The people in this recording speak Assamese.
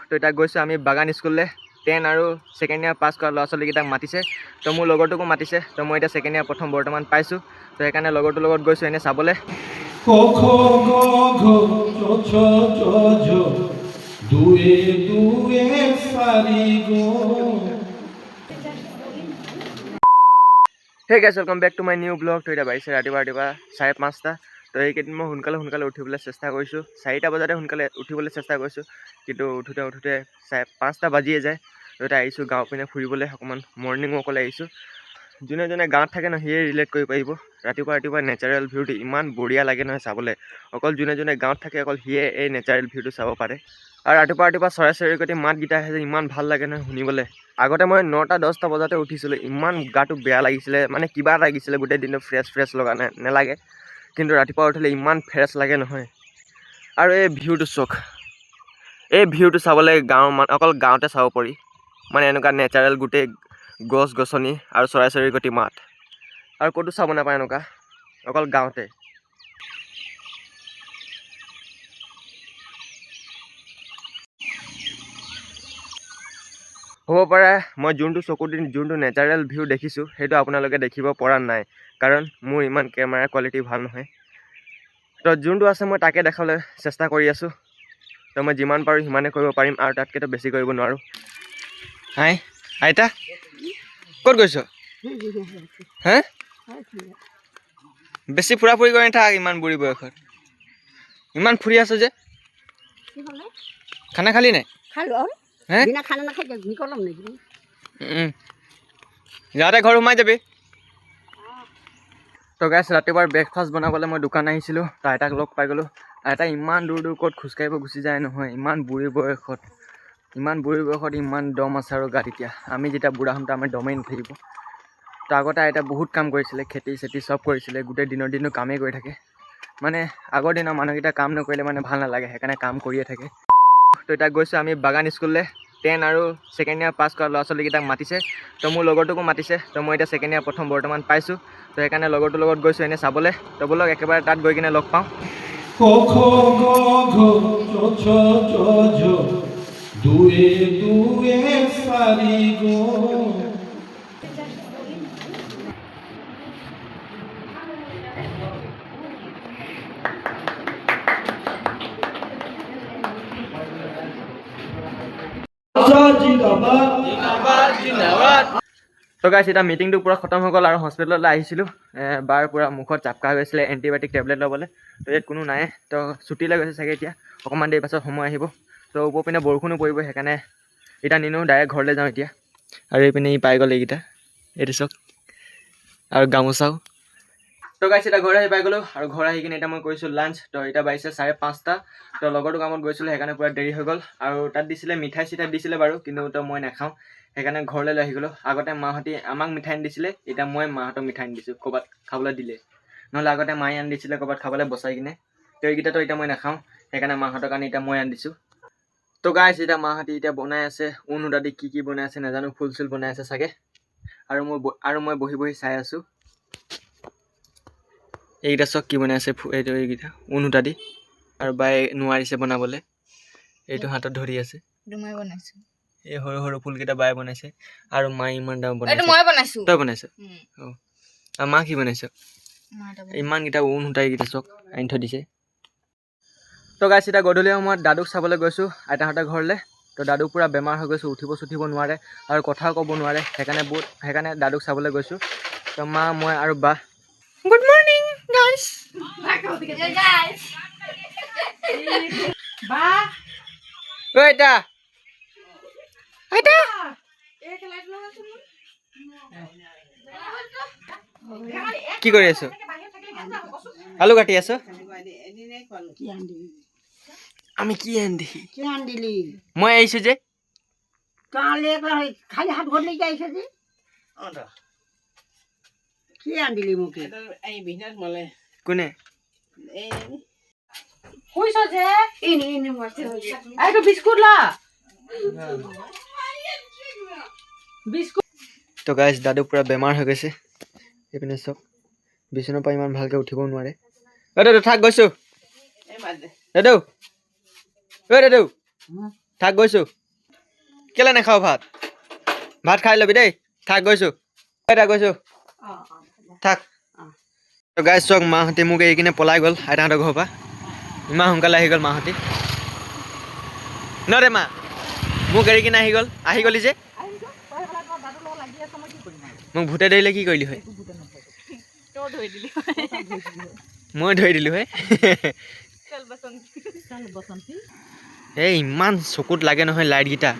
তো এটা গৈছোঁ আমি বাগান স্কুললৈ 10 আৰু ছেকেণ্ড ইয়াৰ পাছ কৰা ল'ৰা ছোৱালীকেইটাক মাতিছে তো মোৰ লগৰটোকো মাতিছে তো মই এতিয়া ছেকেণ্ড ইয়াৰ প্ৰথম বৰ্তমান পাইছোঁ তো সেইকাৰণে লগৰটোৰ লগত গৈছোঁ এনেই চাবলৈ Hey guys, welcome back to my new vlog. তো এতিয়া বাজিছে ৰাতিপুৱা 5:30 তো এইকেইদিন মই সোনকালে উঠিবলৈ চেষ্টা কৰিছোঁ 4টা বজাতে সোনকালে উঠিবলৈ চেষ্টা কৰিছোঁ কিন্তু উঠোতে 5টা বাজিয়ে যায় তো এতিয়া আহিছোঁ গাঁও পিনে ফুৰিবলৈ অকণমান মৰ্ণিং ৱাকলৈ আহিছোঁ যোনে গাঁৱত থাকে ন সিয়ে ৰিলেট কৰিব পাৰিব ৰাতিপুৱা নেচাৰেল ভিউটো ইমান বঢ়িয়া লাগে নহয় চাবলৈ অকল যোনে গাঁৱত থাকে অকল সিয়ে এই নেচাৰেল ভিউটো চাব পাৰে আৰু ৰাতিপুৱা চৰাই চিৰিকটি মাতকেইটা আহে যে ইমান ভাল লাগে নহয় শুনিবলৈ আগতে মই 9টা 10টা বজাতে উঠিছিলোঁ ইমান গাটো বেয়া লাগিছিলে মানে কিবা লাগিছিলে গোটেই দিনটো ফ্ৰেছ লগা নেলাগে কিন্তু ৰাতিপুৱা উঠিলে ইমান ফ্ৰেছ লাগে নহয় আৰু এই ভিউটো চাওক এই ভিউটো চাবলৈ অকল গাঁৱতে চাব পাৰি মানে এনেকুৱা নেচাৰেল গোটেই গছ গছনি আৰু চৰাই চিৰিকটি মাত আৰু ক'তো চাব নাপায় এনেকুৱা অকল গাঁৱতে হ'ব পাৰে মই যোনটো নেচাৰেল ভিউ দেখিছোঁ সেইটো আপোনালোকে দেখিব পৰা নাই কাৰণ মোৰ ইমান কেমেৰা কোৱালিটি ভাল নহয় তো যোনটো আছে মই তাকে দেখাবলৈ চেষ্টা কৰি আছোঁ তো মই যিমান পাৰোঁ সিমানে কৰিব পাৰিম আৰু তাতকৈতো বেছি কৰিব নোৱাৰোঁ হাই আইতা ক'ত গৈছ হে বেছি ফুৰা ফুৰি কৰি নাথাক ইমান বুঢ়ী বয়সত ইমান ফুৰি আছ যে খানা খালি নাই যাওঁতে ঘৰ সোমাই যাবি তো গাইছ ৰাতিপুৱাৰ ব্ৰেকফাষ্ট বনাবলৈ মই দোকান আহিছিলোঁ তো আইতাক লগ পাই গ'লোঁ আইতা ইমান দূৰ ক'ত খোজকাঢ়িব গুচি যায় নহয় ইমান বুঢ়ী বয়সত ইমান দম আছে আৰু গাত এতিয়া আমি যেতিয়া বুঢ়া হ'ম আমাৰ দমেই নাথাকিব তো আগতে আইতা বহুত কাম কৰিছিলে খেতি চেতি চব কৰিছিলে গোটেই দিনৰ দিনো কামেই কৰি থাকে মানে আগৰ দিনৰ মানুহকেইটা কাম নকৰিলে মানে ভাল নালাগে সেইকাৰণে কাম কৰিয়ে থাকে তো এতিয়া গৈছোঁ আমি বাগান স্কুললৈ 10 আৰু ছেকেণ্ড ইয়াৰ পাছ কৰা ল'ৰা ছোৱালীকেইটাক মাতিছে তো মোৰ লগৰটোকো মাতিছে তো মই এতিয়া ছেকেণ্ড ইয়াৰ প্ৰথম বৰ্তমান পাইছোঁ তো সেইকাৰণে লগৰটোৰ লগত গৈছোঁ এনেই চাবলৈ তো ব'লক একেবাৰে তাত গৈ কিনে লগ পাওঁ তো গাইছ এতিয়া মিটিংটো পূৰা খতম হৈ গ'ল আৰু হস্পিটেললৈ আহিছিলোঁ বাৰ পূৰা মুখত চাপকা হৈ গৈছিলে এণ্টিবায়'টিক টেবলেট ল'বলৈ তো ইয়াত কোনো নাই তো ছুটীলৈ গৈছে চাগে এতিয়া অকণমান দেৰি পাছত সময় আহিব তো ওপৰ পিনে বৰষুণো পৰিব সেইকাৰণে এতিয়া নিনো ডাইৰেক্ট ঘৰলৈ যাওঁ এতিয়া আৰু এইপিনে পাই গ'ল এইকেইটা এইটো চাওক আৰু গামোচাও তো গাইছ এতিয়া ঘৰ আহি পাই গ'লোঁ আৰু ঘৰ আহি কিনে এতিয়া মই কৰিছোঁ লাঞ্চ তো এতিয়া বাজিছে 5:30 তো লগৰটো কামত গৈছিলোঁ সেইকাৰণে পূৰা দেৰি হৈ গ'ল আৰু তাত দিছিলে মিঠাই চিঠাই দিছিলে বাৰু কিন্তু তো মই নাখাওঁ সেইকাৰণে ঘৰলৈ লৈ আহি গ'লোঁ আগতে মাহঁতে আমাক মিঠাই দিছিলে এতিয়া মই মাহঁতক মিঠাই দিছোঁ ক'ৰবাত খাবলৈ দিলে নহ'লে আগতে মায়ে আনি দিছিলে ক'ৰবাত খাবলৈ বচাই কিনে তো এইকেইটাতো এতিয়া মই নাখাওঁ সেইকাৰণে মাহঁতৰ কাৰণে এতিয়া মই আনি দিছোঁ তো গাইছ এতিয়া মাহঁতে এতিয়া বনাই আছে উনুত আদি কি বনাই আছে নাজানো ফুল চুল বনাই আছে চাগে আৰু মই বহি চাই আছোঁ এইকেইটা চব কি বনাই আছে এইকেইটা উনুত আদি আৰু বায়ে নোৱাৰিছে বনাবলৈ এইটো হাতত ধৰি আছে এই সৰু ফুলকেইটা বায়ে বনাইছে আৰু মায়ে ইমান ডাঙৰ বনাইছে তই বনাইছ অঁ আৰু মা কি বনাইছ ইমানকেইটা ঊণ সূতা এইকেইটা চক আনি থৈ দিছে তো গাইছ এতিয়া গধূলি সময়ত দাদুক চাবলৈ গৈছোঁ আইতাহঁতৰ ঘৰলৈ তো দাদু পূৰা বেমাৰ হৈ গৈছোঁ উঠিব চুঠিব নোৱাৰে আৰু কথাও ক'ব নোৱাৰে সেইকাৰণে দাদুক চাবলৈ গৈছোঁ তো মা মই আৰু বা গুড মৰ্ণিং গাইছ ঐ আইতা কি কৰি আছো আলু কাটি আছো আমি কি আনিলি মই আহিছো যে খালি হাত ভৰি আহিছে যে কি আনিলি মোক কোনে বিস্কুট লা তো গাইছ দাদু পূৰা বেমাৰ হৈ গৈছে এইপিনে চব বিচনাৰ পৰা ইমান ভালকৈ উঠিব নোৱাৰে দাদু থাক গৈছোঁ দাদু থাক গৈছোঁ কেলে নাখাওঁ ভাত ভাত খাই ল'বি দেই থাক গৈছোঁ থাক গৈছোঁ থাক গাইছ চাওক মাহঁতে মোক এৰি কিনে পলাই গ'ল আইতাহঁতৰ ঘৰৰ পৰা ইমান সোনকালে আহি গ'ল মাহঁতে ন দে মা মোক এৰি কিনে আহি গ'লি যে মোক ভূতে ধৰিলে কি কৰিলি হয় মই ধৰি দিলোঁ হয় এই ইমান চকুত লাগে নহয় লাইটকেইটা